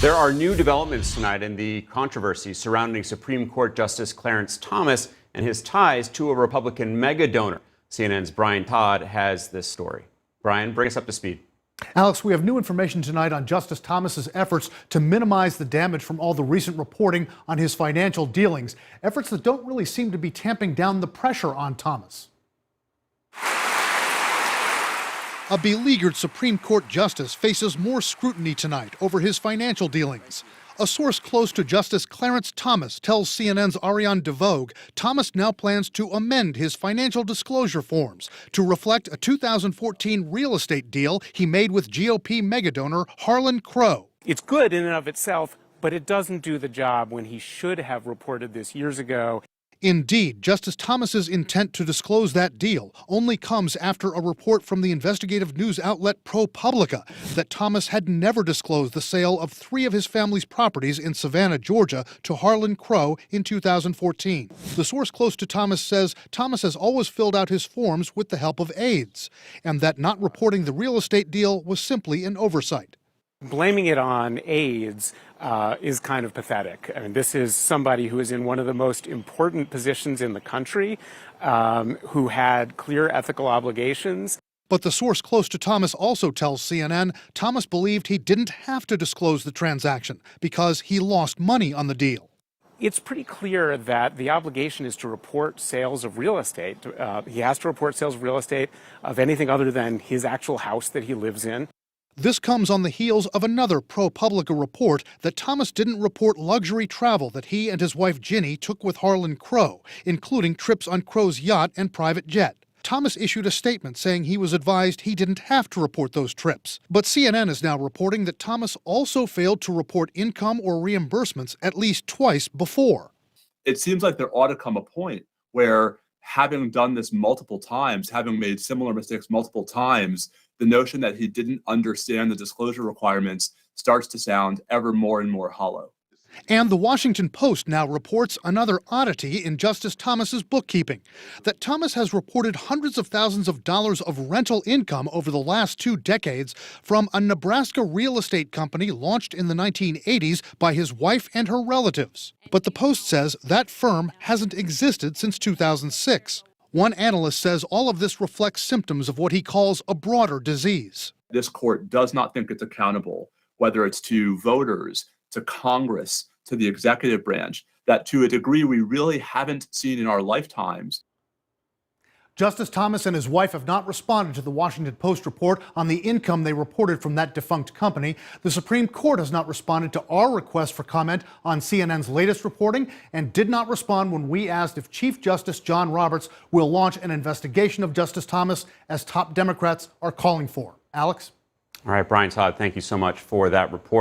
There are new developments tonight in the controversy surrounding Supreme Court Justice Clarence Thomas and his ties to a Republican mega donor. CNN's Brian Todd has this story. Brian, bring us up to speed. Alex, we have new information tonight on Justice Thomas's efforts to minimize the damage from all the recent reporting on his financial dealings, efforts that don't really seem to be tamping down the pressure on Thomas. A beleaguered Supreme Court justice faces more scrutiny tonight over his financial dealings. A source close to Justice Clarence Thomas tells CNN's Ariane DeVogue Thomas now plans to amend his financial disclosure forms to reflect a 2014 real estate deal he made with GOP megadonor Harlan Crow. It's good in and of itself, but it doesn't do the job when he should have reported this years ago. Indeed, Justice Thomas's intent to disclose that deal only comes after a report from the investigative news outlet ProPublica that Thomas had never disclosed the sale of 3 of his family's properties in Savannah, Georgia, to Harlan Crow in 2014. The source close to Thomas says Thomas has always filled out his forms with the help of aides, and that not reporting the real estate deal was simply an oversight. Blaming it on aides is kind of pathetic. I mean, this is somebody who is in one of the most important positions in the country, who had clear ethical obligations. But the source close to Thomas also tells CNN Thomas believed he didn't have to disclose the transaction because he lost money on the deal. It's pretty clear that the obligation is to report sales of real estate. He has to report sales of real estate of anything other than his actual house that he lives in. This comes on the heels of another ProPublica report that Thomas didn't report luxury travel that he and his wife Ginny took with Harlan Crow, including trips on Crow's yacht and private jet. Thomas issued a statement saying he was advised he didn't have to report those trips. But CNN is now reporting that Thomas also failed to report income or reimbursements at least twice before. It seems like there ought to come a point where, having done this multiple times, having made similar mistakes multiple times, the notion that he didn't understand the disclosure requirements starts to sound ever more and more hollow. And the Washington Post now reports another oddity in Justice Thomas's bookkeeping, that Thomas has reported hundreds of thousands of dollars of rental income over the last 2 decades from a Nebraska real estate company launched in the 1980s by his wife and her relatives. But the Post says that firm hasn't existed since 2006. One analyst says all of this reflects symptoms of what he calls a broader disease. This court does not think it's accountable, whether it's to voters, to Congress, to the executive branch, that to a degree we really haven't seen in our lifetimes. Justice Thomas and his wife have not responded to the Washington Post report on the income they reported from that defunct company. The Supreme Court has not responded to our request for comment on CNN's latest reporting and did not respond when we asked if Chief Justice John Roberts will launch an investigation of Justice Thomas, as top Democrats are calling for. Alex? All right, Brian Todd, thank you so much for that report.